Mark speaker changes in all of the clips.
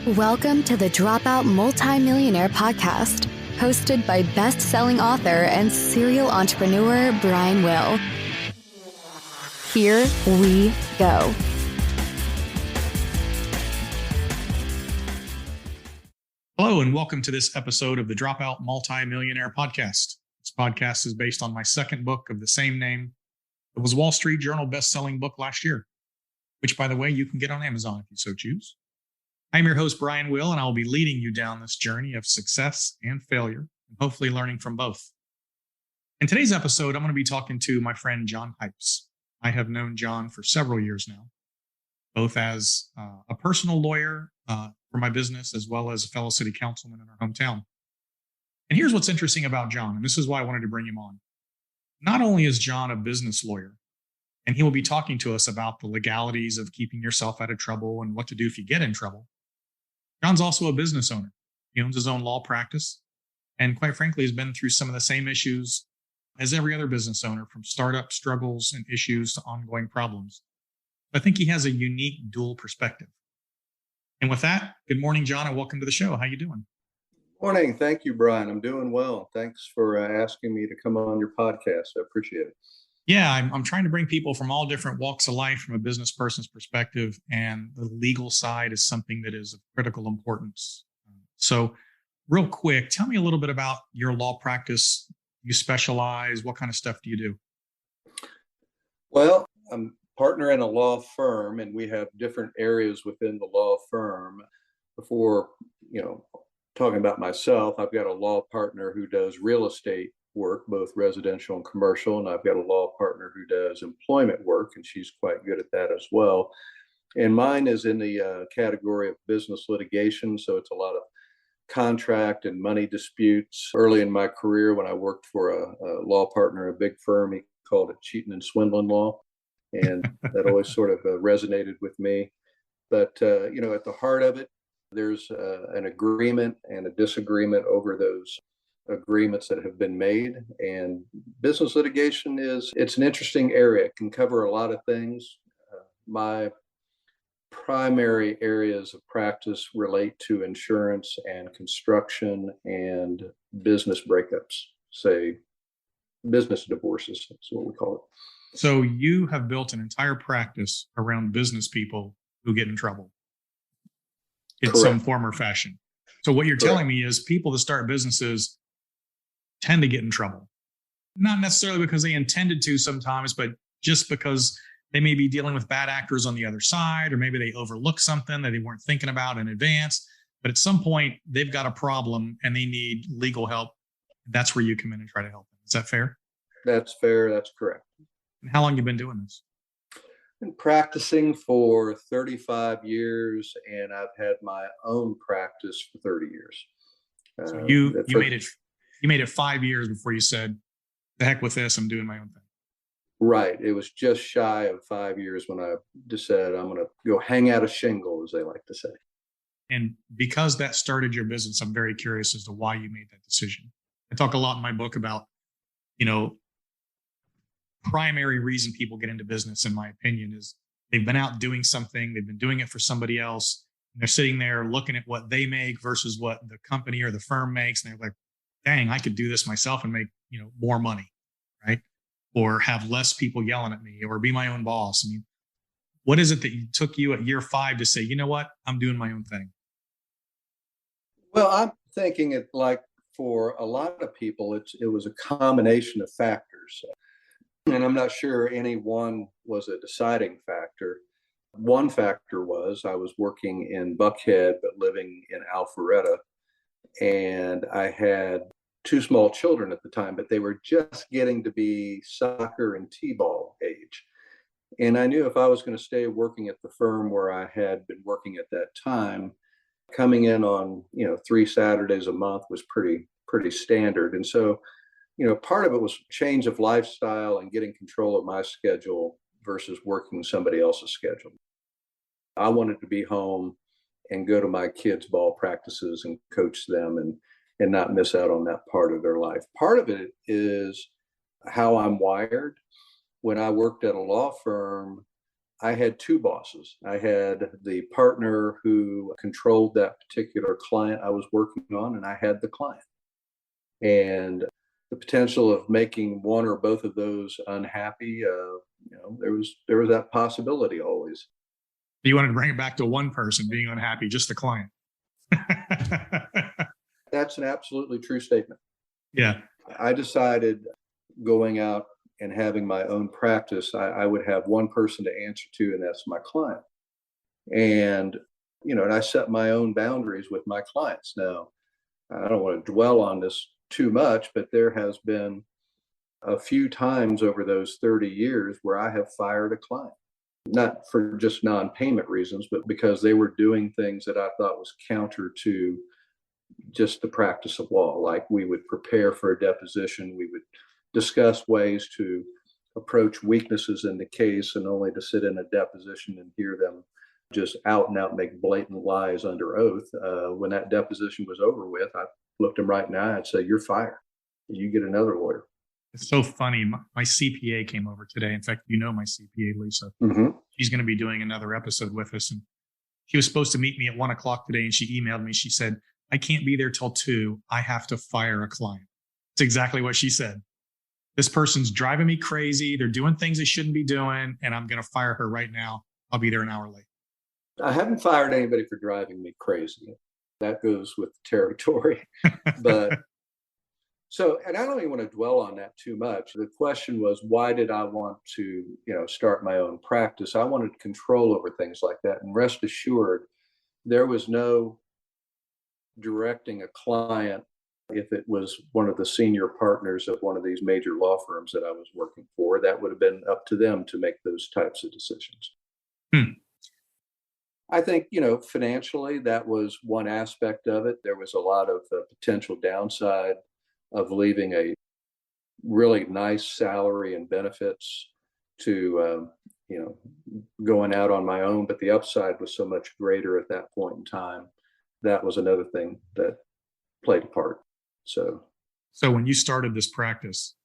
Speaker 1: Welcome to the Dropout Multimillionaire Podcast, hosted by best-selling author and serial entrepreneur Brian Will. Here we go.
Speaker 2: Hello, and welcome to this episode of the Dropout Multimillionaire Podcast. This podcast is based on my second book of the same name. It was a Wall Street Journal best-selling book last year, which, by the way, you can get on Amazon if you so choose. I'm your host, Brian Will, and I will be leading you down this journey of success and failure, and hopefully learning from both. In today's episode, I'm going to be talking to my friend, John Hypes. I have known John for several years now, both as a personal lawyer for my business, as well as a fellow city councilman in our hometown. And here's what's interesting about John, and this is why I wanted to bring him on. Not only is John a business lawyer, and he will be talking to us about the legalities of keeping yourself out of trouble and what to do if you get in trouble. John's also a business owner. He owns his own law practice, and quite frankly, has been through some of the same issues as every other business owner, from startup struggles and issues to ongoing problems. I think he has a unique dual perspective. And with that, good morning, John, and welcome to the show. How you doing?
Speaker 3: Morning. Thank you, Brian. I'm doing well. Thanks for asking me to come on your podcast. I appreciate it.
Speaker 2: Yeah, I'm trying to bring people from all different walks of life from a business person's perspective, and the legal side is something that is of critical importance. So real quick, tell me a little bit about your law practice. You specialize, what kind of stuff do you do?
Speaker 3: Well, I'm a partner in a law firm, and we have different areas within the law firm. Before, talking about myself, I've got a law partner who does real estate work, both residential and commercial, and I've got a law partner who does employment work, and she's quite good at that as well. And mine is in the category of business litigation, so it's a lot of contract and money disputes. Early in my career, when I worked for a law partner, a big firm, he called it cheating and swindling law, and that always sort of resonated with me. But at the heart of it, there's an agreement and a disagreement over those agreements that have been made. And business litigation it's an interesting area. It can cover a lot of things. My primary areas of practice relate to insurance and construction and business breakups, say business divorces, is what we call it.
Speaker 2: So you have built an entire practice around business people who get in trouble in
Speaker 3: Correct.
Speaker 2: Some form or fashion. So what you're
Speaker 3: Correct.
Speaker 2: telling me is people that start businesses tend to get in trouble, not necessarily because they intended to sometimes, but just because they may be dealing with bad actors on the other side, or maybe they overlook something that they weren't thinking about in advance. But at some point, they've got a problem and they need legal help. That's where you come in and try to help them. Is that fair?
Speaker 3: That's fair. That's correct.
Speaker 2: And how long have you been doing this?
Speaker 3: Been practicing for 35 years, and I've had my own practice for 30 years.
Speaker 2: So you made it 5 years before you said, the heck with this, I'm doing my own thing.
Speaker 3: Right. It was just shy of 5 years when I decided I'm going to go hang out a shingle, as they like to say.
Speaker 2: And because that started your business, I'm very curious as to why you made that decision. I talk a lot in my book about, primary reason people get into business, in my opinion, is they've been out doing something, they've been doing it for somebody else, and they're sitting there looking at what they make versus what the company or the firm makes, and they're like, dang, I could do this myself and make, more money, right? Or have less people yelling at me, or be my own boss. I mean, what is it that took you at year 5 to say, you know what, I'm doing my own thing?
Speaker 3: Well, I'm thinking it like for a lot of people, it was a combination of factors. And I'm not sure any one was a deciding factor. One factor was I was working in Buckhead, but living in Alpharetta. And I had 2 small children at the time, but they were just getting to be soccer and t-ball age. And I knew if I was going to stay working at the firm where I had been working at that time, coming in on 3 Saturdays a month was pretty standard. And so, part of it was change of lifestyle and getting control of my schedule versus working somebody else's schedule. I wanted to be home and go to my kids' ball practices and coach them and not miss out on that part of their life. Part of it is how I'm wired. When I worked at a law firm, I had two bosses. I had the partner who controlled that particular client I was working on, and I had the client. And the potential of making one or both of those unhappy, there was that possibility always.
Speaker 2: You wanted to bring it back to one person being unhappy, just the client.
Speaker 3: That's an absolutely true statement.
Speaker 2: Yeah.
Speaker 3: I decided going out and having my own practice, I would have one person to answer to, and that's my client. And, and I set my own boundaries with my clients. Now, I don't want to dwell on this too much, but there has been a few times over those 30 years where I have fired a client, not for just non-payment reasons, but because they were doing things that I thought was counter to just the practice of law. Like, we would prepare for a deposition, we would discuss ways to approach weaknesses in the case, and only to sit in a deposition and hear them just out and out make blatant lies under oath. When that deposition was over with, I looked him right in the eye and said, "You're fired. You get another lawyer."
Speaker 2: It's so funny. My CPA came over today. In fact, my CPA, Lisa.
Speaker 3: Mm-hmm.
Speaker 2: She's going to be doing another episode with us. And she was supposed to meet me at 1:00 today. And she emailed me. She said, "I can't be there till 2. I have to fire a client." It's exactly what she said. This person's driving me crazy. They're doing things they shouldn't be doing. And I'm going to fire her right now. I'll be there an hour late.
Speaker 3: I haven't fired anybody for driving me crazy. That goes with the territory. But so, and I don't even want to dwell on that too much. The question was, why did I want to, start my own practice? I wanted control over things like that. And rest assured, there was no directing a client if it was one of the senior partners of one of these major law firms that I was working for. That would have been up to them to make those types of decisions. I think, financially, that was one aspect of it. There was a lot of potential downside of leaving a really nice salary and benefits to, going out on my own. But the upside was so much greater at that point in time. That was another thing that played a part. So
Speaker 2: when you started this practice,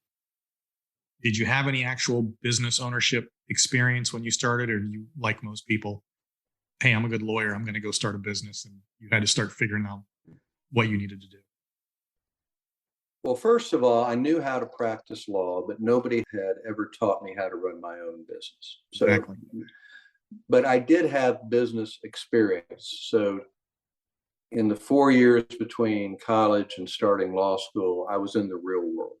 Speaker 2: did you have any actual business ownership experience when you started, or you, like most people, hey, I'm a good lawyer, I'm going to go start a business, and you had to start figuring out what you needed to do?
Speaker 3: Well, first of all, I knew how to practice law, but nobody had ever taught me how to run my own business. So,
Speaker 2: exactly.
Speaker 3: But I did have business experience. So in the 4 years between college and starting law school, I was in the real world.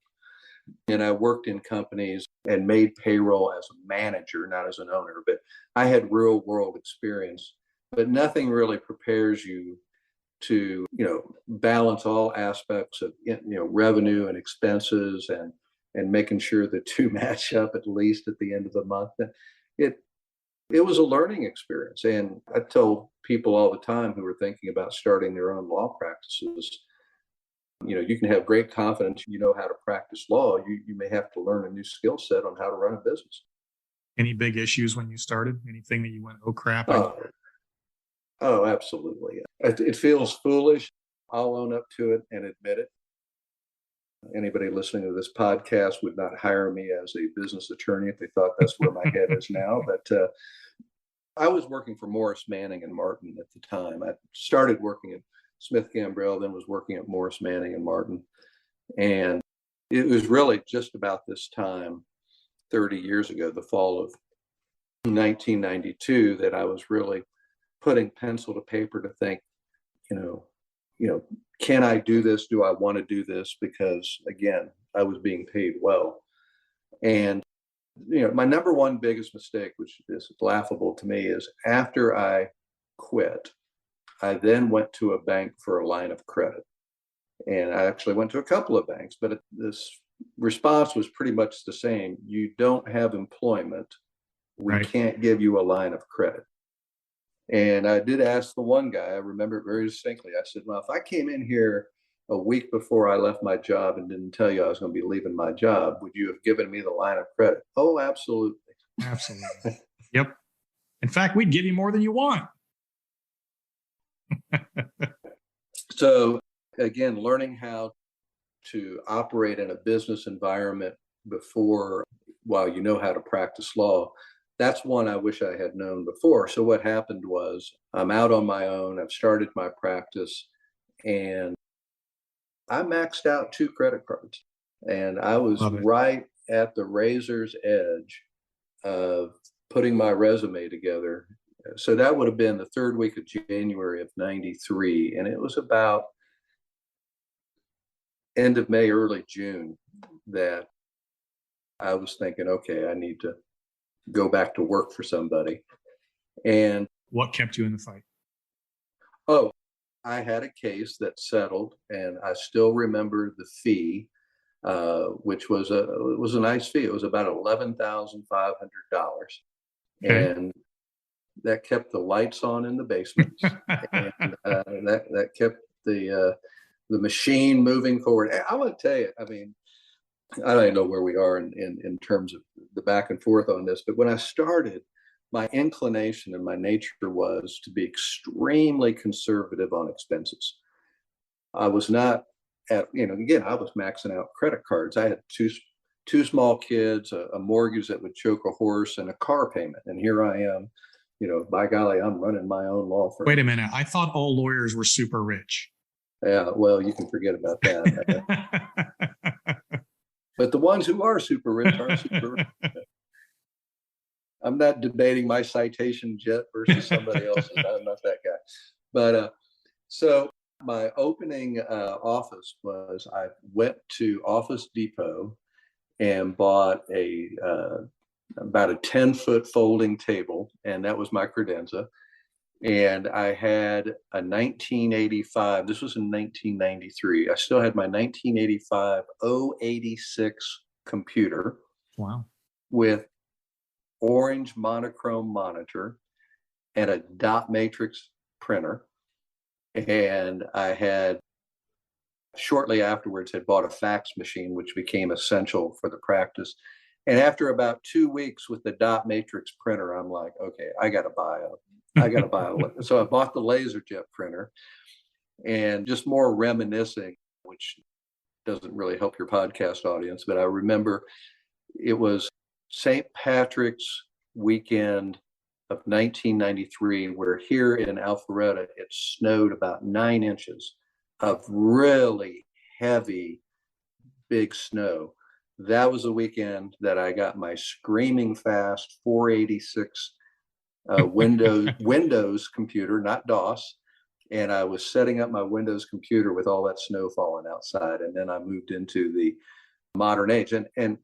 Speaker 3: And I worked in companies and made payroll as a manager, not as an owner, but I had real world experience. But nothing really prepares you to, balance all aspects of, revenue and expenses, and making sure the two match up at least at the end of the month. It was a learning experience. And I tell people all the time who are thinking about starting their own law practices, you can have great confidence, how to practice law. You may have to learn a new skill set on how to run a business.
Speaker 2: Any big issues when you started? Anything that you went, oh crap?
Speaker 3: Oh, absolutely. It feels foolish. I'll own up to it and admit it. Anybody listening to this podcast would not hire me as a business attorney if they thought that's where my head is now. But I was working for Morris, Manning and Martin at the time. I started working at Smith Gambrell, then was working at Morris, Manning and Martin. And it was really just about this time, 30 years ago, the fall of 1992, that I was really putting pencil to paper to think, can I do this? Do I want to do this? Because again, I was being paid well. And, my number one biggest mistake, which is laughable to me, is after I quit, I then went to a bank for a line of credit. And I actually went to a couple of banks, but this response was pretty much the same. You don't have employment. We
Speaker 2: Right.
Speaker 3: can't give you a line of credit. And I did ask the one guy, I remember it very distinctly. I said, well, if I came in here a week before I left my job and didn't tell you I was going to be leaving my job, would you have given me the line of credit? Oh, absolutely.
Speaker 2: Absolutely. Yep. In fact, we'd give you more than you want.
Speaker 3: So again, learning how to operate in a business environment while you know how to practice law, that's one I wish I had known before. So what happened was I'm out on my own. I've started my practice and I maxed out 2 credit cards, and I was
Speaker 2: Love it.
Speaker 3: right at the razor's edge of putting my resume together. So that would have been the 3rd week of January of '93. And it was about end of May, early June that I was thinking, okay, I need to go back to work for somebody. And
Speaker 2: What kept you in the fight?
Speaker 3: oh, I had a case that settled, and I still remember the fee, which was a nice fee. It was about $11,500,
Speaker 2: Okay.
Speaker 3: and that kept the lights on in the basement, and that kept the machine moving forward. I want to tell you, I mean, I don't know where we are in terms of the back and forth on this, but when I started, my inclination and my nature was to be extremely conservative on expenses. I was not again, I was maxing out credit cards. I had two small kids, a mortgage that would choke a horse, and a car payment. And here I am, by golly, I'm running my own law firm.
Speaker 2: Wait a minute. I thought all lawyers were super rich.
Speaker 3: Yeah, well, you can forget about that. But the ones who are super rich are super rich. I'm not debating my citation jet versus somebody else's. I'm not that guy. But so my opening office was I went to Office Depot and bought about a 10-foot folding table, and that was my credenza. And I had a 1985, this was in 1993. I still had my 1985 086 computer.
Speaker 2: Wow.
Speaker 3: With orange monochrome monitor and a dot matrix printer. And I had shortly afterwards had bought a fax machine, which became essential for the practice. And after about 2 weeks with the dot matrix printer, I'm like, okay, I got to buy a. So I bought the LaserJet printer, and just more reminiscing, which doesn't really help your podcast audience, but I remember it was St. Patrick's weekend of 1993, where here in Alpharetta, it snowed about 9 inches of really heavy, big snow. That was the weekend that I got my screaming fast 486 Windows computer, not DOS. And I was setting up my Windows computer with all that snow falling outside. And then I moved into the modern age. And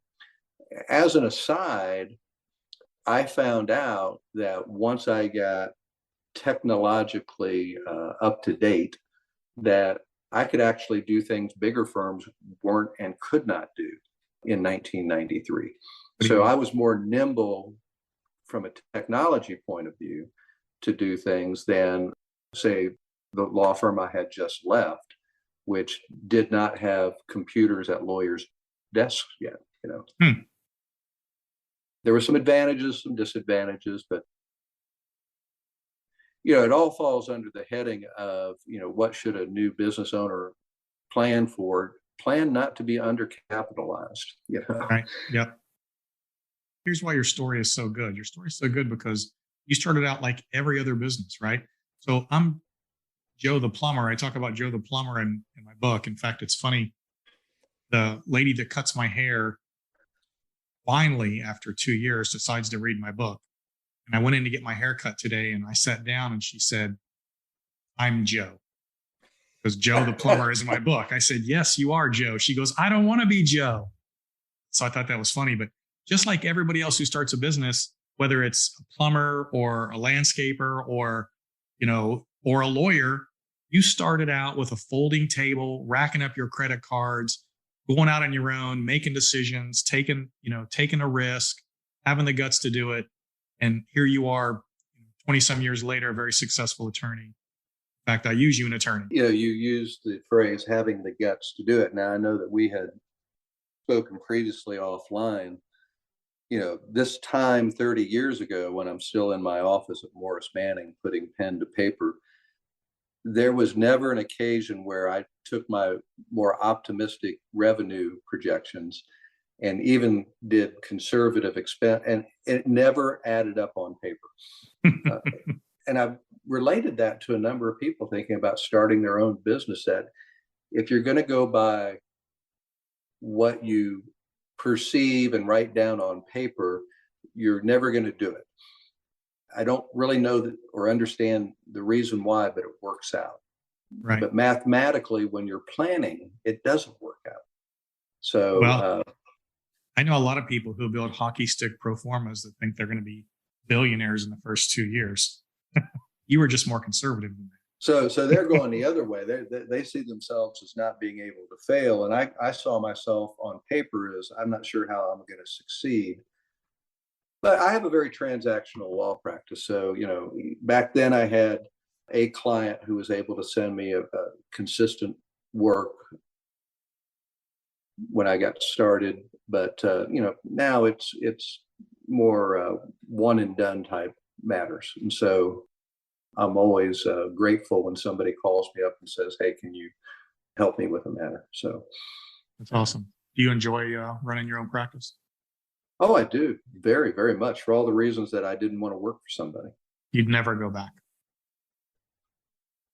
Speaker 3: as an aside, I found out that once I got technologically up to date, that I could actually do things bigger firms weren't and could not do in 1993. So I was more nimble from a technology point of view to do things than, say, the law firm I had just left, which did not have computers at lawyers' desks yet. There were some advantages, some disadvantages, but it all falls under the heading of, what should a new business owner plan for? Plan not to be undercapitalized.
Speaker 2: Right. Yep. Here's why your story is so good. Your story is so good because you started out like every other business, right? So I'm Joe the plumber. I talk about Joe the plumber in my book. In fact, it's funny. The lady that cuts my hair finally, after 2 years, decides to read my book. And I went in to get my hair cut today, and I sat down and she said, "I'm Joe." Because Joe the plumber is in my book. I said, "Yes, you are Joe." She goes, "I don't want to be Joe." So I thought that was funny. But just like everybody else who starts a business, whether it's a plumber or a landscaper or a lawyer, you started out with a folding table, racking up your credit cards, going out on your own, making decisions, taking a risk, having the guts to do it. And here you are 20 some years later, a very successful attorney. In fact, I use you an attorney.
Speaker 3: You used the phrase having the guts to do it. Now, I know that we had spoken previously offline. This time 30 years ago, when I'm still in my office at Morris Manning, putting pen to paper, there was never an occasion where I took my more optimistic revenue projections and even did conservative expense, and it never added up on paper. And I've related that to a number of people thinking about starting their own business, that if you're going to go by what you perceive and write down on paper, you're never going to do it. I don't really know that or understand the reason why, but it works out.
Speaker 2: Right.
Speaker 3: But mathematically, when you're planning, it doesn't work out. So,
Speaker 2: well, I know a lot of people who build hockey stick pro formas that think they're going to be billionaires in the first 2 years. You were just more conservative than that.
Speaker 3: So they're going the other way. They see themselves as not being able to fail. And I saw myself on paper as, I'm not sure how I'm going to succeed. But I have a very transactional law practice. So, back then I had a client who was able to send me a consistent work when I got started. But, now it's more one and done type matters. And so I'm always grateful when somebody calls me up and says, hey, can you help me with a matter? So
Speaker 2: that's awesome. Do you enjoy running your own practice?
Speaker 3: Oh, I do. Very, very much, for all the reasons that I didn't want to work for somebody.
Speaker 2: You'd never go back.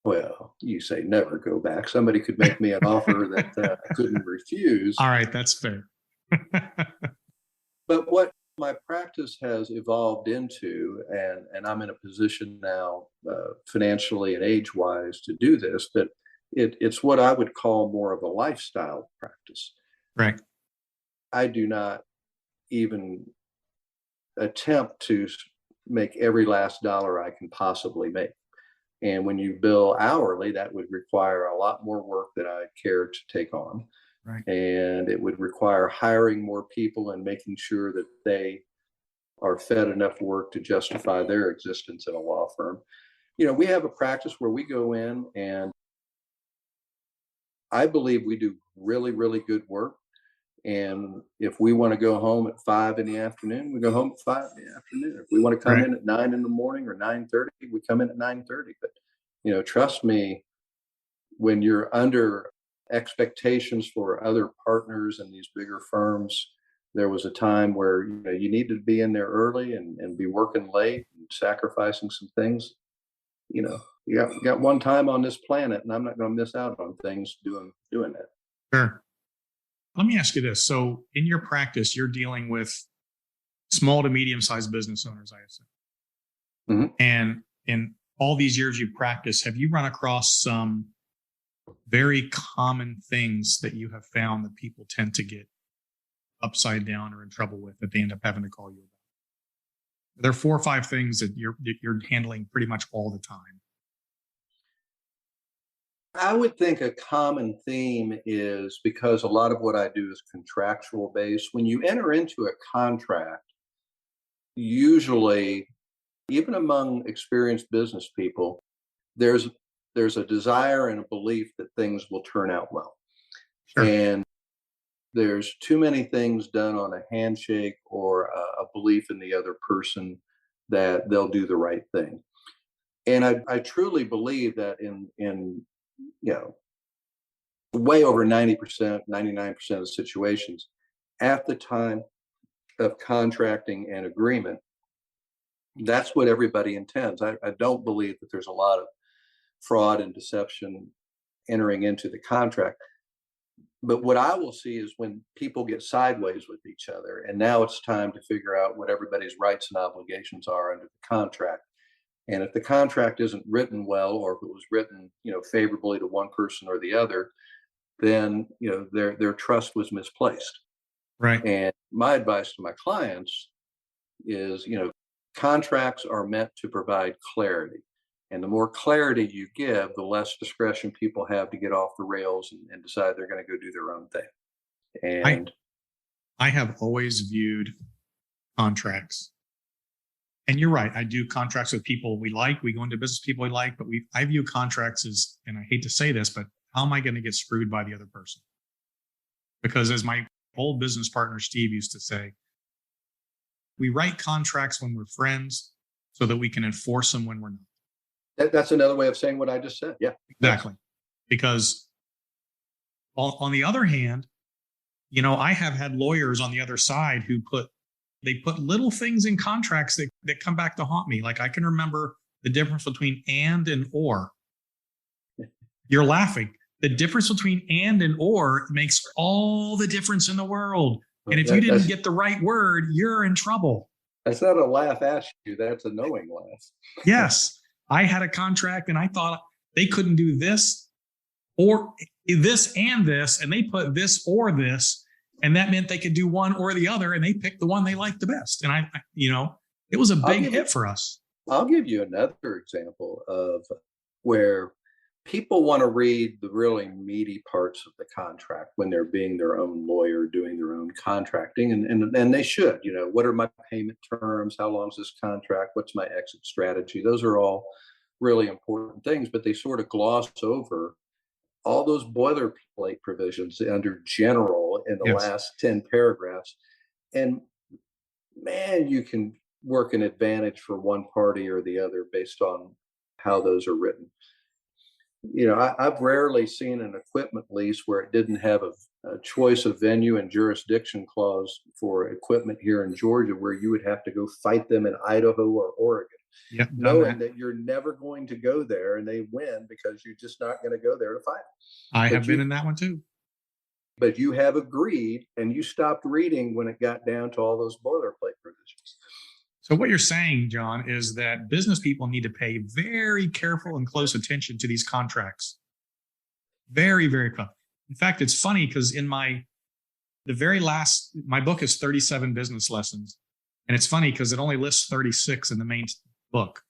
Speaker 3: Well, you say never go back. Somebody could make me an offer that I couldn't refuse.
Speaker 2: All right, that's fair.
Speaker 3: But what my practice has evolved into, and I'm in a position now financially and age-wise to do this, but it's what I would call more of a lifestyle practice.
Speaker 2: Right.
Speaker 3: I do not even attempt to make every last dollar I can possibly make. And when you bill hourly, that would require a lot more work that I care to take on.
Speaker 2: Right.
Speaker 3: And it would require hiring more people and making sure that they are fed enough work to justify their existence in a law firm. We have a practice where we go in, and I believe we do really, really good work. And if we want to go home at 5 p.m, we go home at 5 p.m. If we want to come
Speaker 2: Right.
Speaker 3: in at 9 a.m. or 9:30, we come in at 9:30. But, trust me, when you're under expectations for other partners in these bigger firms, there was a time where, you needed to be in there early and be working late and sacrificing some things. You got one time on this planet, and I'm not going to miss out on things doing that.
Speaker 2: Sure. Let me ask you this. So in your practice, you're dealing with small to medium-sized business owners, I assume.
Speaker 3: Mm-hmm.
Speaker 2: And in all these years you practice, have you run across some very common things that you have found that people tend to get upside down or in trouble with that they end up having to call you about? There are 4 or 5 things that you're handling pretty much all the time.
Speaker 3: I would think a common theme is, because a lot of what I do is contractual based. When you enter into a contract, usually, even among experienced business people, there's a desire and a belief that things will turn out well.
Speaker 2: Sure.
Speaker 3: And there's too many things done on a handshake or a belief in the other person that they'll do the right thing. And I truly believe that in way over 90%, 99% of the situations, at the time of contracting and agreement, that's what everybody intends. I don't believe that there's a lot of fraud and deception entering into the contract. But what I will see is when people get sideways with each other, and now it's time to figure out what everybody's rights and obligations are under the contract. And if the contract isn't written well, or if it was written, favorably to one person or the other, then, their trust was misplaced.
Speaker 2: Right.
Speaker 3: And my advice to my clients is, contracts are meant to provide clarity. And the more clarity you give, the less discretion people have to get off the rails and decide they're going to go do their own thing. And
Speaker 2: I have always viewed contracts, and you're right, I do contracts with people we like. We go into business with people we like, but I view contracts as, and I hate to say this, but how am I going to get screwed by the other person? Because as my old business partner, Steve, used to say, we write contracts when we're friends so that we can enforce them when we're not.
Speaker 3: That's another way of saying what I just said. Yeah,
Speaker 2: exactly. Because on the other hand, I have had lawyers on the other side who put little things in contracts that come back to haunt me. Like I can remember the difference between and or. You're laughing. The difference between and or makes all the difference in the world. And if you didn't get the right word, you're in trouble.
Speaker 3: That's not a laugh at you. That's a knowing laugh.
Speaker 2: Yes. I had a contract and I thought they couldn't do this or this and this, and they put this or this, and that meant they could do one or the other, and they picked the one they liked the best. And it was a big hit for us.
Speaker 3: I'll give you another example of where people want to read the really meaty parts of the contract when they're being their own lawyer, doing their own contracting, and they should. What are my payment terms? How long is this contract? What's my exit strategy? Those are all really important things, but they sort of gloss over all those boilerplate provisions under general in the last 10 paragraphs. And man, you can work an advantage for one party or the other based on how those are written. I've rarely seen an equipment lease where it didn't have a choice of venue and jurisdiction clause for equipment here in Georgia, where you would have to go fight them in Idaho or Oregon, knowing that you're never going to go there, and they win because you're just not going to go there to fight.
Speaker 2: I have been in that one too.
Speaker 3: But you have agreed, and you stopped reading when it got down to all those boilerplate provisions.
Speaker 2: So what you're saying, John, is that business people need to pay very careful and close attention to these contracts. Very, very close. In fact, it's funny because in my book is 37 business lessons. And it's funny because it only lists 36 in the main book.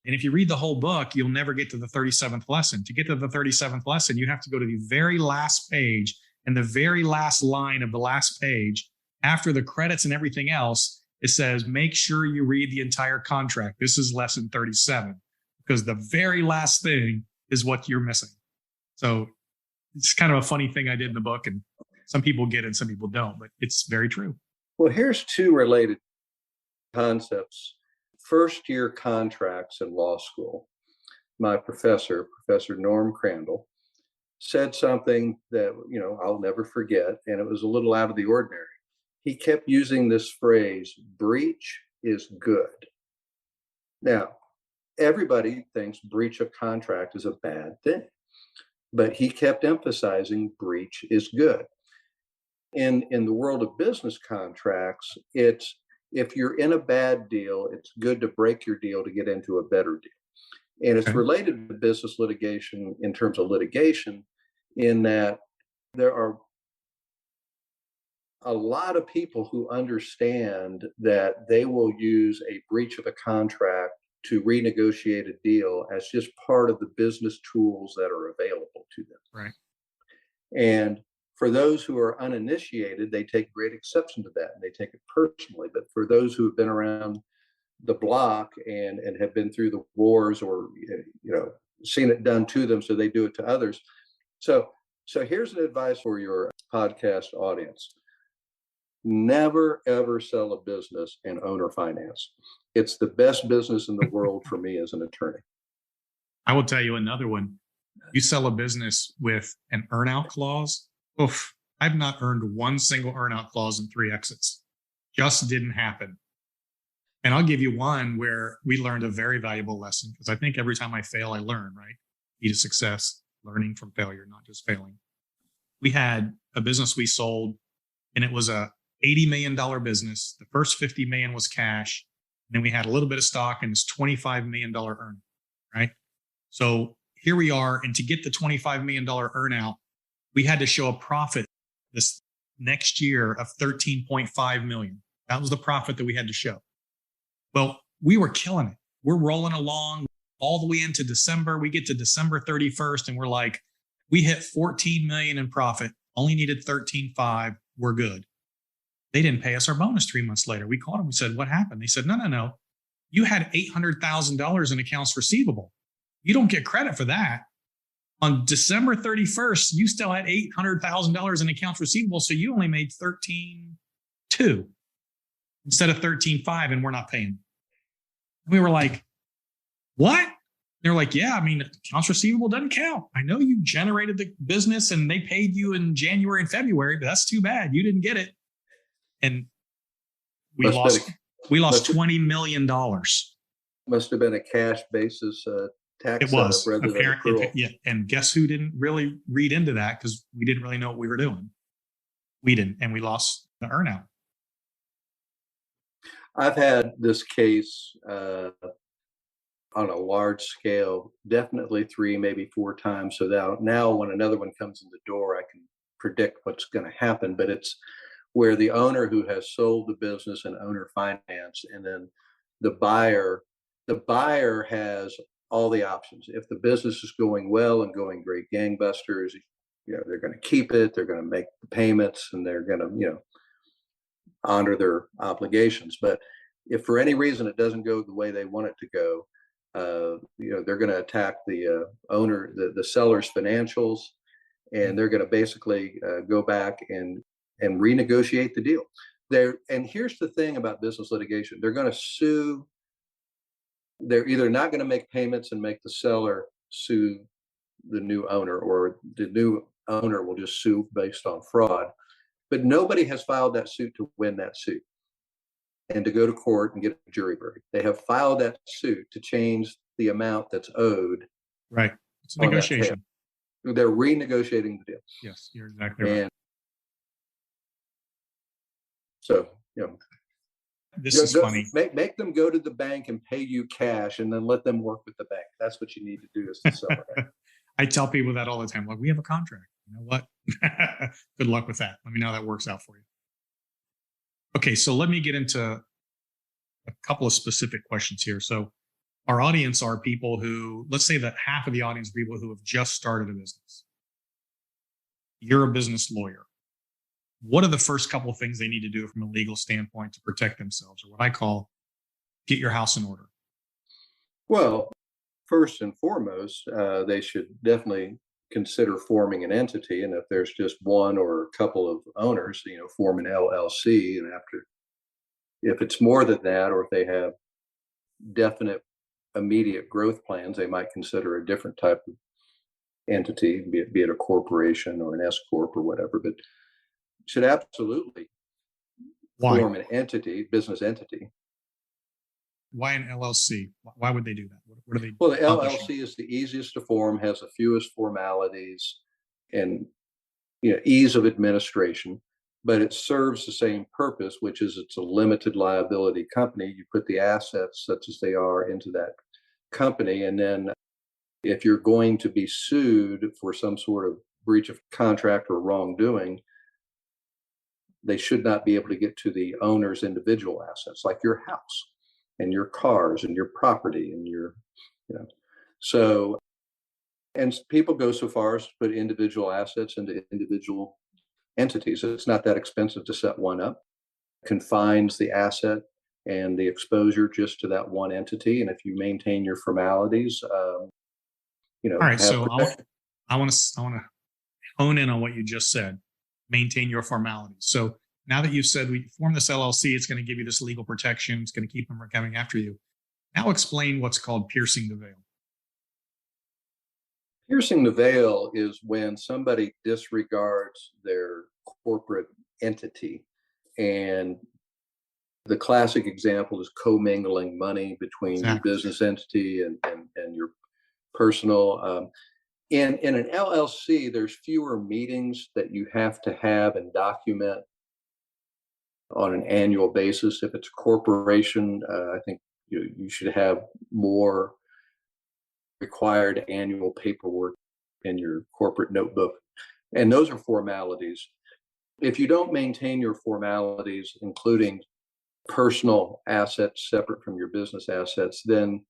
Speaker 2: And if you read the whole book, you'll never get to the 37th lesson. To get to the 37th lesson, you have to go to the very last page, and the very last line of the last page, after the credits and everything else, it says, make sure you read the entire contract. This is lesson 37, because the very last thing is what you're missing. So it's kind of a funny thing I did in the book, and some people get it, some people don't, but it's very true.
Speaker 3: Well, here's two related concepts. First year contracts in law school. My professor, Professor Norm Crandall, said something that, I'll never forget, and it was a little out of the ordinary. He kept using this phrase, breach is good. Now, everybody thinks breach of contract is a bad thing, but he kept emphasizing breach is good. In the world of business contracts, it's if you're in a bad deal, it's good to break your deal to get into a better deal. And it's related to business litigation in terms of litigation, in that there are a lot of people who understand that they will use a breach of a contract to renegotiate a deal as just part of the business tools that are available to them.
Speaker 2: Right.
Speaker 3: And for those who are uninitiated, they take great exception to that and they take it personally. But for those who have been around the block and have been through the wars or seen it done to them, so they do it to others. So here's an advice for your podcast audience. Never, ever sell a business in owner finance. It's the best business in the world for me as an attorney.
Speaker 2: I will tell you another one. You sell a business with an earnout clause. Oof, I've not earned one single earnout clause in 3 exits. Just didn't happen. And I'll give you one where we learned a very valuable lesson, because I think every time I fail, I learn, right? Key to success, learning from failure, not just failing. We had a business we sold, and it was a $80 million business. The first $50 million was cash. And then we had a little bit of stock and this $25 million earn, right? So here we are. And to get the $25 million earnout, we had to show a profit this next year of $13.5 million. That was the profit that we had to show. Well, we were killing it. We're rolling along all the way into December. We get to December 31st and we're like, we hit 14 million in profit, only needed 13.5. We're good. They didn't pay us our bonus 3 months later. We called them. We said, what happened? They said, no. You had $800,000 in accounts receivable. You don't get credit for that. On December 31st, you still had $800,000 in accounts receivable. So you only made 13.2 instead of 13.5, and we're not paying. We were like, what? They're like, yeah, I mean, accounts receivable doesn't count. I know you generated the business and they paid you in January and February, but that's too bad. You didn't get it. And we
Speaker 3: Must
Speaker 2: lost
Speaker 3: have
Speaker 2: $20 million.
Speaker 3: must have been a cash basis tax
Speaker 2: It
Speaker 3: setup
Speaker 2: was
Speaker 3: rather than accrual.
Speaker 2: yeah. And guess who didn't really read into that? Because we didn't really know what we were doing. We didn't, and we lost the earnout.
Speaker 3: I've had this case on a large scale, definitely 3, maybe 4 times. So now when another one comes in the door, I can predict what's going to happen. But it's where the owner who has sold the business and owner finance, and then the buyer has all the options. If the business is going well and going great gangbusters, they're going to keep it, they're going to make the payments, and they're going to, honor their obligations. But if for any reason it doesn't go the way they want it to go, they're going to attack the owner, the seller's financials, and they're going to basically go back and renegotiate the deal. And here's the thing about business litigation: they're going to sue. They're either not going to make payments and make the seller sue the new owner, or the new owner will just sue based on fraud. But nobody has filed that suit to win that suit and to go to court and get a jury verdict. They have filed that suit to change the amount that's owed.
Speaker 2: Right. It's a negotiation.
Speaker 3: They're renegotiating the deal.
Speaker 2: Yes, you're exactly right.
Speaker 3: And so,
Speaker 2: this is funny.
Speaker 3: Make them go to the bank and pay you cash, and then let them work with the bank. That's what you need to do as the seller.
Speaker 2: I tell people that all the time. Like, we have a contract. You know what? Good luck with that. Let me know how that works out for you. Okay, so let me get into a couple of specific questions here. So our audience are people who, let's say that half of the audience are people who have just started a business. You're a business lawyer. What are the first couple of things they need to do from a legal standpoint to protect themselves, or what I call get your house in order?
Speaker 3: Well, first and foremost, they should definitely consider forming an entity. And if there's just one or a couple of owners, form an LLC. And if it's more than that, or if they have definite immediate growth plans, they might consider a different type of entity, be it a corporation or an S corp or whatever. But should absolutely form an entity, business entity.
Speaker 2: Why an LLC? Why would they do that? What are they?
Speaker 3: Well, the LLC is the easiest to form, has the fewest formalities, and ease of administration. But it serves the same purpose, which is it's a limited liability company. You put the assets, such as they are, into that company, and then if you're going to be sued for some sort of breach of contract or wrongdoing, they should not be able to get to the owner's individual assets, like your house and your cars and your property and so, and people go so far as to put individual assets into individual entities. It's not that expensive to set one up. Confines the asset and the exposure just to that one entity. And if you maintain your formalities,
Speaker 2: all right. So I want to hone in on what you just said. Maintain your formalities. So now that you've said we form this LLC, it's going to give you this legal protection. It's going to keep them from coming after you. Now explain what's called piercing the veil.
Speaker 3: Piercing the veil is when somebody disregards their corporate entity. And the classic example is commingling money between your business entity and your personal. In an LLC, there's fewer meetings that you have to have and document on an annual basis. If it's a corporation, I think you should have more required annual paperwork in your corporate notebook. And those are formalities. If you don't maintain your formalities, including personal assets separate from your business assets, then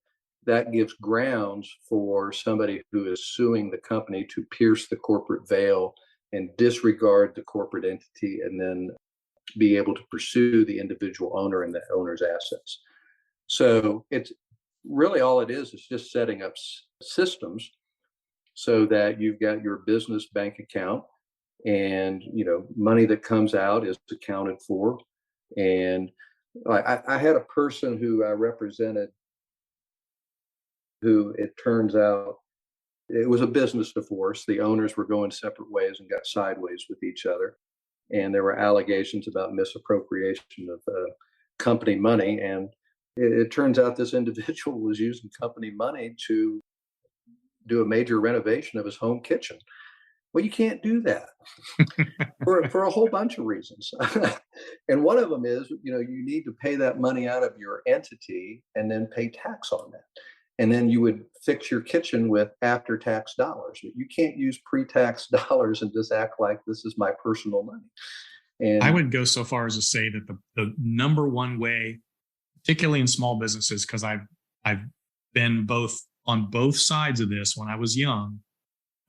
Speaker 3: that gives grounds for somebody who is suing the company to pierce the corporate veil and disregard the corporate entity, and then be able to pursue the individual owner and the owner's assets. So it's really all it is just setting up systems so that you've got your business bank account, and money that comes out is accounted for. And I had a person who I represented who it turns out it was a business divorce. The owners were going separate ways and got sideways with each other. And there were allegations about misappropriation of company money. And it turns out this individual was using company money to do a major renovation of his home kitchen. Well, you can't do that for a whole bunch of reasons. And one of them is, you need to pay that money out of your entity and then pay tax on that. And then you would fix your kitchen with after-tax dollars. You can't use pre-tax dollars and just act like this is my personal money. And
Speaker 2: I would go so far as to say that the number one way, particularly in small businesses, because I've been on both sides of this when I was young,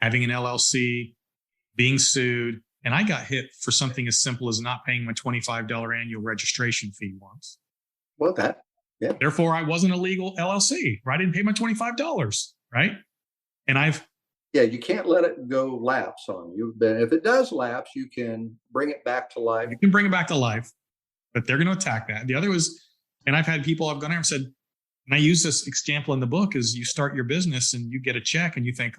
Speaker 2: having an LLC, being sued, and I got hit for something as simple as not paying my $25 annual registration fee once.
Speaker 3: Well, yeah.
Speaker 2: Therefore, I wasn't a legal LLC, right? I didn't pay my $25, right? And
Speaker 3: you can't let it go lapse on you. But if it does lapse, you can bring it back to life.
Speaker 2: You can bring it back to life, but they're going to attack that. The other was, and I've had people, I've gone there and said, and I use this example in the book, is you start your business and you get a check and you think,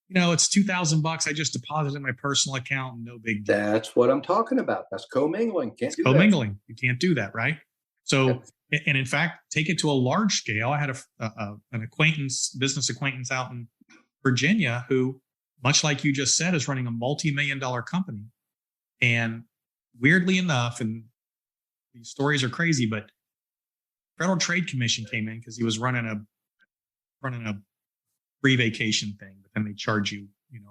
Speaker 2: it's $2,000. I just deposited in my personal account, no big deal.
Speaker 3: That's what I'm talking about. That's commingling.
Speaker 2: Commingling. You can't do that, right? So, and in fact, take it to a large scale. I had an business acquaintance out in Virginia who, much like you just said, is running a multi-million-dollar company. And weirdly enough, and these stories are crazy, but Federal Trade Commission came in because he was running a free vacation thing, but then they charge you,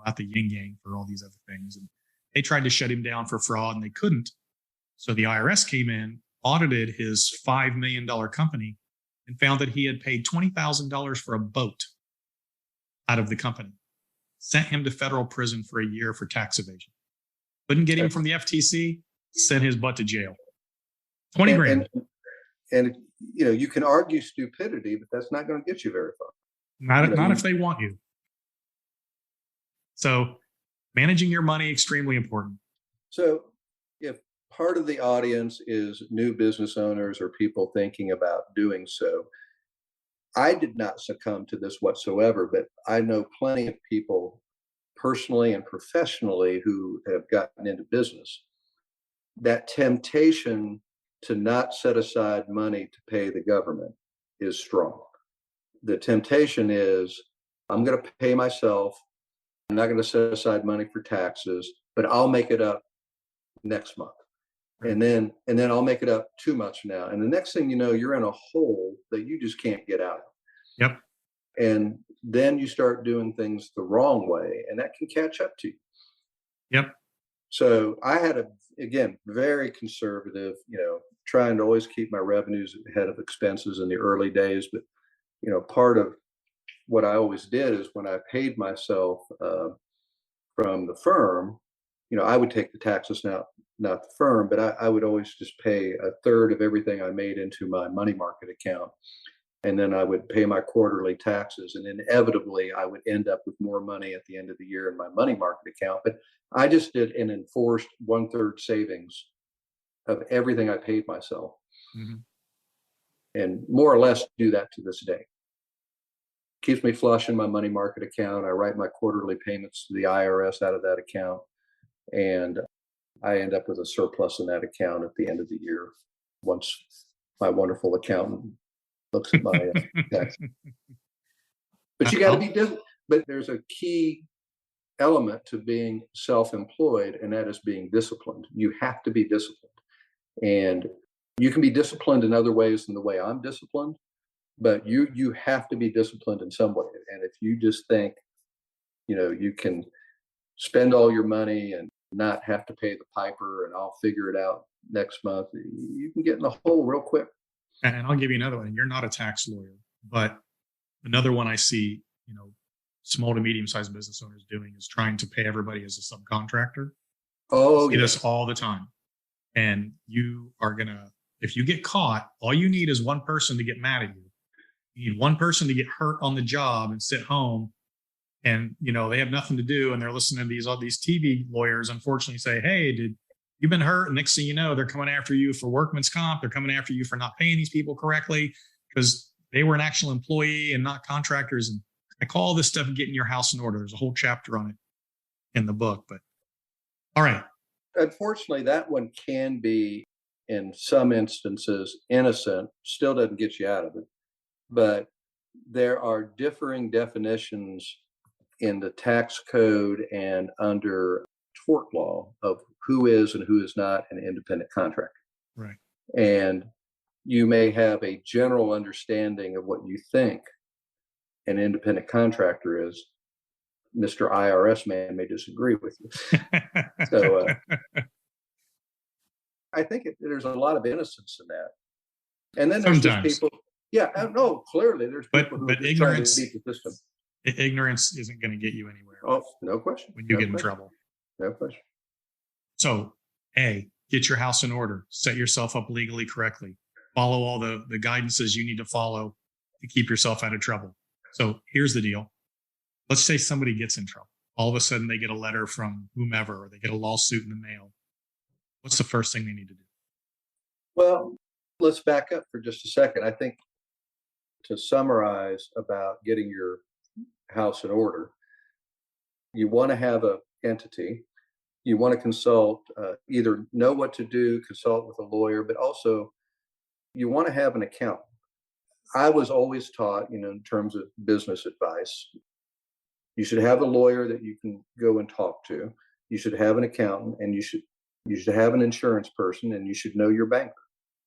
Speaker 2: out the yin yang for all these other things. And they tried to shut him down for fraud and they couldn't. So the IRS came in, audited his $5 million company, and found that he had paid $20,000 for a boat out of the company, sent him to federal prison for a year for tax evasion. Couldn't get him from the FTC, sent his butt to jail. 20 grand.
Speaker 3: And you can argue stupidity, but that's not going to get you very far.
Speaker 2: Not if they want you. So managing your money, extremely important.
Speaker 3: So if part of the audience is new business owners or people thinking about doing so, I did not succumb to this whatsoever, but I know plenty of people personally and professionally who have gotten into business. That temptation to not set aside money to pay the government is strong. The temptation is, I'm going to pay myself. I'm not going to set aside money for taxes, but I'll make it up next month. And then I'll make it up 2 months from now. And the next thing you know, you're in a hole that you just can't get out of.
Speaker 2: Yep.
Speaker 3: And then you start doing things the wrong way, and that can catch up to you.
Speaker 2: Yep.
Speaker 3: So I had very conservative, trying to always keep my revenues ahead of expenses in the early days. But, part of what I always did is when I paid myself from the firm, I would take the taxes, not the firm, but I would always just pay a third of everything I made into my money market account. And then I would pay my quarterly taxes. And inevitably, I would end up with more money at the end of the year in my money market account. But I just did an enforced 1/3 savings of everything I paid myself.
Speaker 2: Mm-hmm.
Speaker 3: And more or less do that to this day. Keeps me flush in my money market account. I write my quarterly payments to the IRS out of that account. And I end up with a surplus in that account at the end of the year once my wonderful accountant looks at my tax. But you got to be different. But there's a key element to being self-employed, and that is being disciplined. You have to be disciplined. And you can be disciplined in other ways than the way I'm disciplined, but you have to be disciplined in some way. And if you just think, you can spend all your money and not have to pay the piper and I'll figure it out next month, you can get in the hole real quick.
Speaker 2: And I'll give you another one. You're not a tax lawyer, but another one I see, small to medium-sized business owners doing is trying to pay everybody as a subcontractor.
Speaker 3: Oh,
Speaker 2: I see this all the time. And you are going to, if you get caught, all you need is one person to get mad at you. You need one person to get hurt on the job and sit home and, they have nothing to do. And they're listening to all these TV lawyers, unfortunately, say, hey, you've been hurt. And next thing you know, they're coming after you for workman's comp. They're coming after you for not paying these people correctly because they were an actual employee and not contractors. And I call this stuff getting your house in order. There's a whole chapter on it in the book. But all right.
Speaker 3: Unfortunately, that one can be, in some instances, innocent, still doesn't get you out of it. But there are differing definitions in the tax code and under tort law of who is and who is not an independent contractor.
Speaker 2: Right.
Speaker 3: And you may have a general understanding of what you think an independent contractor is. Mr. IRS man may disagree with you. So I think there's a lot of innocence in that. And then there's just people. Yeah, no, clearly there's people who are just trying to beat the system.
Speaker 2: Ignorance isn't going to get you anywhere.
Speaker 3: Oh, no question.
Speaker 2: When you get in trouble.
Speaker 3: No question.
Speaker 2: So, A, get your house in order. Set yourself up legally correctly. Follow all the guidances you need to follow to keep yourself out of trouble. So here's the deal. Let's say somebody gets in trouble. All of a sudden they get a letter from whomever, or they get a lawsuit in the mail. What's the first thing they need to do?
Speaker 3: Well, let's back up for just a second. I think to summarize about getting your house in order, you want to have an entity. You want to consult, either know what to do, consult with a lawyer, but also you want to have an accountant. I was always taught, in terms of business advice, you should have a lawyer that you can go and talk to. You should have an accountant, and you should have an insurance person, and you should know your banker.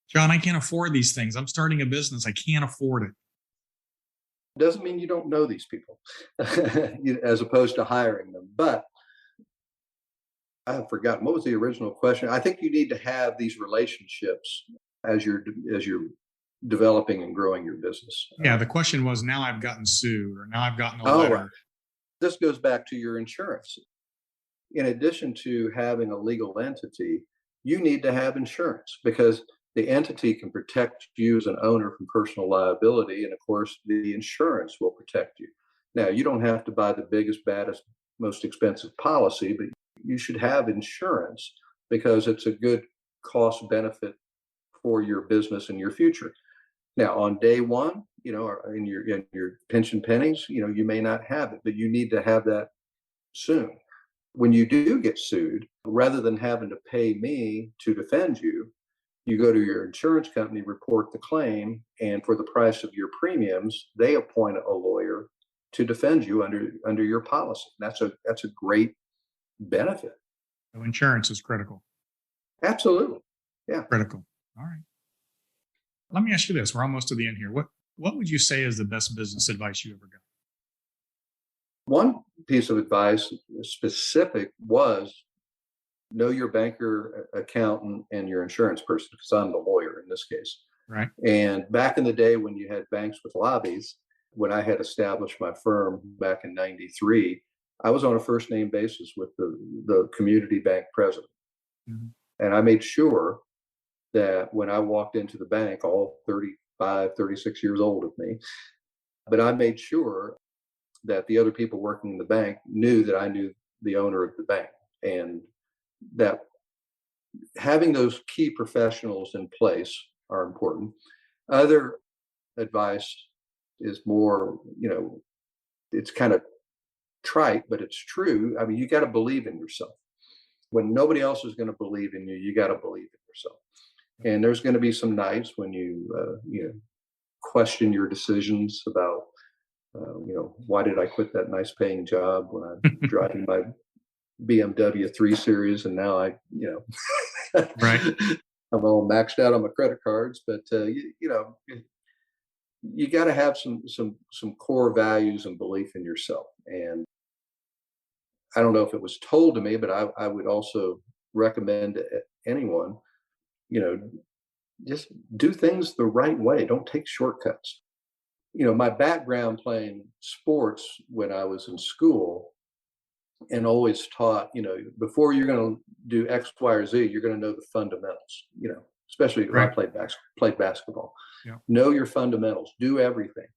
Speaker 2: John, I can't afford these things. I'm starting a business. I can't afford it.
Speaker 3: Doesn't mean you don't know these people as opposed to hiring them. But I have forgotten, what was the original question? I think you need to have these relationships as you're developing and growing your business.
Speaker 2: Yeah, the question was, now I've gotten sued, or now I've gotten a letter.
Speaker 3: Right. This goes back to your insurance. In addition to having a legal entity, you need to have insurance, because the entity can protect you as an owner from personal liability. And of course, the insurance will protect you. Now, you don't have to buy the biggest, baddest, most expensive policy, but you should have insurance because it's a good cost benefit for your business and your future. Now, on day one, in your pension pennies, you may not have it, but you need to have that soon. When you do get sued, rather than having to pay me to defend you, you go to your insurance company, report the claim, and for the price of your premiums, they appoint a lawyer to defend you under your policy. That's a great benefit.
Speaker 2: So insurance is critical.
Speaker 3: Absolutely. Yeah.
Speaker 2: Critical. All right. Let me ask you this. We're almost to the end here. What would you say is the best business advice you ever got?
Speaker 3: One piece of advice specific was know your banker, accountant, and your insurance person, because I'm the lawyer in this case.
Speaker 2: Right.
Speaker 3: And back in the day when you had banks with lobbies, when I had established my firm back in '93, I was on a first name basis with the community bank president. Mm-hmm. And I made sure that when I walked into the bank, all 35, 36 years old of me, but I made sure that the other people working in the bank knew that I knew the owner of the bank, and that having those key professionals in place are important. Other advice is more, it's kind of trite, but it's true. I mean, you got to believe in yourself. When nobody else is going to believe in you, you got to believe in yourself. And there's going to be some nights when you question your decisions about, why did I quit that nice paying job when I'm driving my BMW 3 Series, and now
Speaker 2: right.
Speaker 3: I'm all maxed out on my credit cards. But you got to have some core values and belief in yourself. And I don't know if it was told to me, but I would also recommend to anyone, just do things the right way. Don't take shortcuts. My background playing sports when I was in school, and always taught, before you're going to do X, Y, or Z, you're going to know the fundamentals, especially when I played basketball. Yeah. Know your fundamentals, do everything.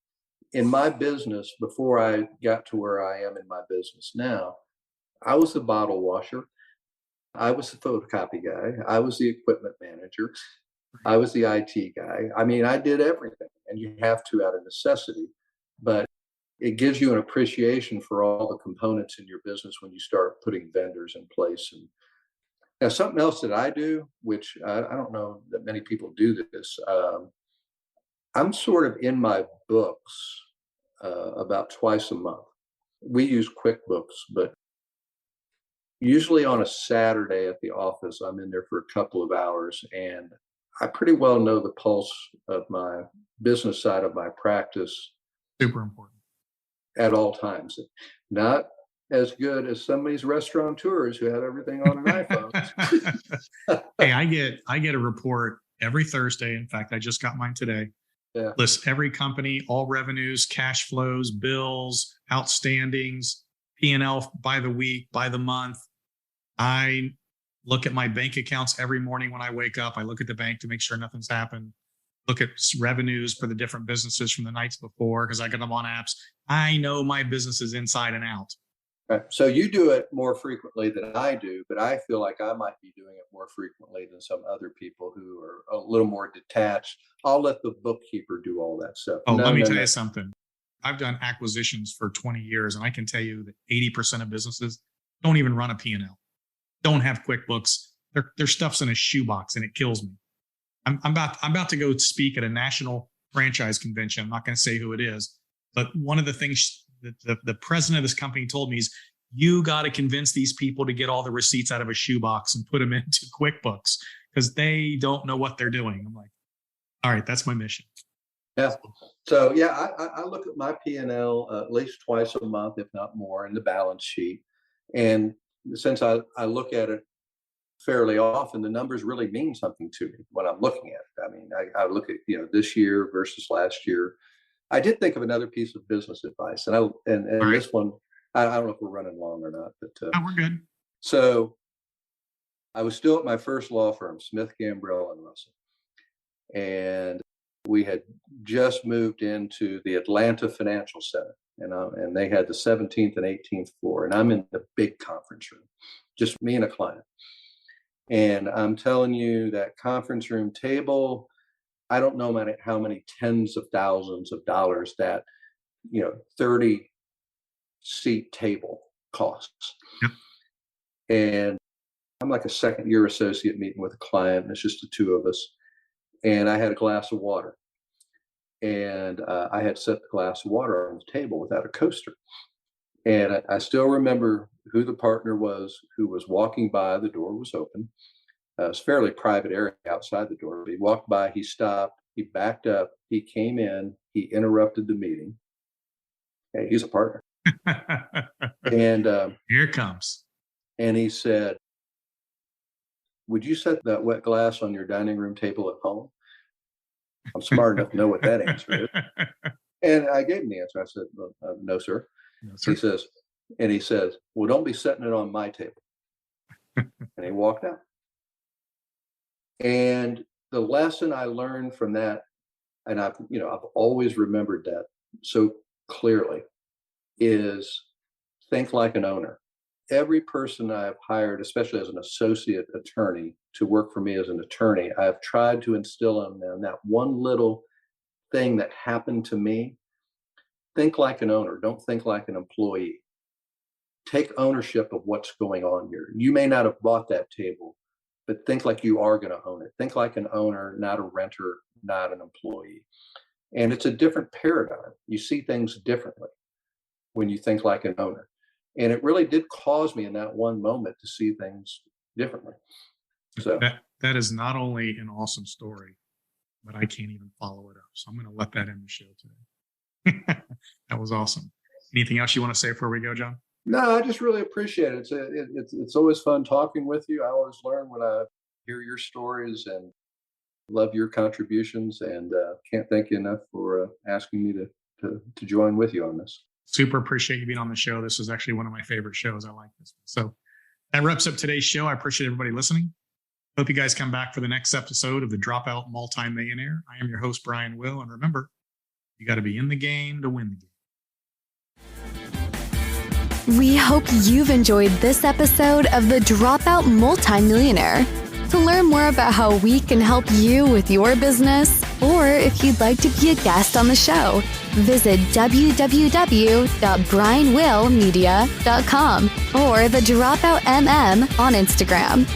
Speaker 3: In my business, before I got to where I am in my business now, I was the bottle washer. I was the photocopy guy. I was the equipment manager. I was the IT guy. I mean, I did everything. and you have to out of necessity, but it gives you an appreciation for all the components in your business when you start putting vendors in place. And now something else that I do, which I don't know that many people do this, I'm sort of in my books about twice a month. We use QuickBooks, but usually on a Saturday at the office, I'm in there for a couple of hours, and I pretty well know the pulse of my business side of my practice.
Speaker 2: Super important.
Speaker 3: At all times. Not as good as some of these restaurateurs who have everything on an iPhone.
Speaker 2: Hey, I get a report every Thursday. In fact, I just got mine today.
Speaker 3: Yeah.
Speaker 2: Lists every company, all revenues, cash flows, bills, outstandings, P&L by the week, by the month. I look at my bank accounts every morning when I wake up. I look at the bank to make sure nothing's happened. Look at revenues for the different businesses from the nights before because I got them on apps. I know my business is inside and out.
Speaker 3: Right. So you do it more frequently than I do, but I feel like I might be doing it more frequently than some other people who are a little more detached. I'll let the bookkeeper do all that stuff.
Speaker 2: Let me tell you something. I've done acquisitions for 20 years, and I can tell you that 80% of businesses don't even run a P&L, don't have QuickBooks. Their stuff's in a shoebox, and it kills me. I'm about to go speak at a national franchise convention. I'm not going to say who it is, but one of the things that the president of this company told me is, you got to convince these people to get all the receipts out of a shoebox and put them into QuickBooks because they don't know what they're doing. I'm like, all right, that's my mission.
Speaker 3: Yeah. So yeah, I look at my P&L at least twice a month, if not more, in the balance sheet. And since I look at it fairly often, the numbers really mean something to me when I'm looking at it. I mean, I look at, this year versus last year. I did think of another piece of business advice, and right. This one, I don't know if we're running long or not, but
Speaker 2: we're good.
Speaker 3: So I was still at my first law firm, Smith, Gambrell and Russell, and we had just moved into the Atlanta Financial Center, and they had the 17th and 18th floor, and I'm in the big conference room, just me and a client. And I'm telling you, that conference room table, I don't know how many tens of thousands of dollars that 30 seat table costs.
Speaker 2: Yep.
Speaker 3: And I'm like a second year associate meeting with a client, and it's just the two of us. And I had a glass of water, and I had set the glass of water on the table without a coaster. And I still remember who the partner was who was walking by. The door was open. It was a fairly private area outside the door. But he walked by, he stopped, he backed up, he came in, he interrupted the meeting. Hey, he's a partner. And
Speaker 2: here it comes.
Speaker 3: And he said, "Would you set that wet glass on your dining room table at home?" I'm smart enough to know what that answer is. And I gave him the answer. I said, "No, sir." No, sir. He says, "Well, don't be setting it on my table." And he walked out. And the lesson I learned from that, and I've always remembered that so clearly, is think like an owner. Every person I've hired, especially as an associate attorney, to work for me as an attorney, I've tried to instill in them that one little thing that happened to me. Think like an owner. Don't think like an employee. Take ownership of what's going on here. You may not have bought that table, but think like you are going to own it. Think like an owner, not a renter, not an employee. And it's a different paradigm. You see things differently when you think like an owner. And it really did cause me in that one moment to see things differently. So
Speaker 2: that is not only an awesome story, but I can't even follow it up. So I'm going to let that end the show today. That was awesome. Anything else you want to say before we go, John?
Speaker 3: No, I just really appreciate it. It's always fun talking with you. I always learn when I hear your stories and love your contributions, and can't thank you enough for asking me to join with you on this.
Speaker 2: Super appreciate you being on the show. This is actually one of my favorite shows. I like this. So that wraps up today's show. I appreciate everybody listening. Hope you guys come back for the next episode of the Dropout Multimillionaire. I am your host, Brian Will. And remember, you got to be in the game to win the game.
Speaker 1: We hope you've enjoyed this episode of the Dropout Multimillionaire. To learn more about how we can help you with your business, Or if you'd like to be a guest on the show, visit www.brianwillmedia.com or the Dropout MM on Instagram.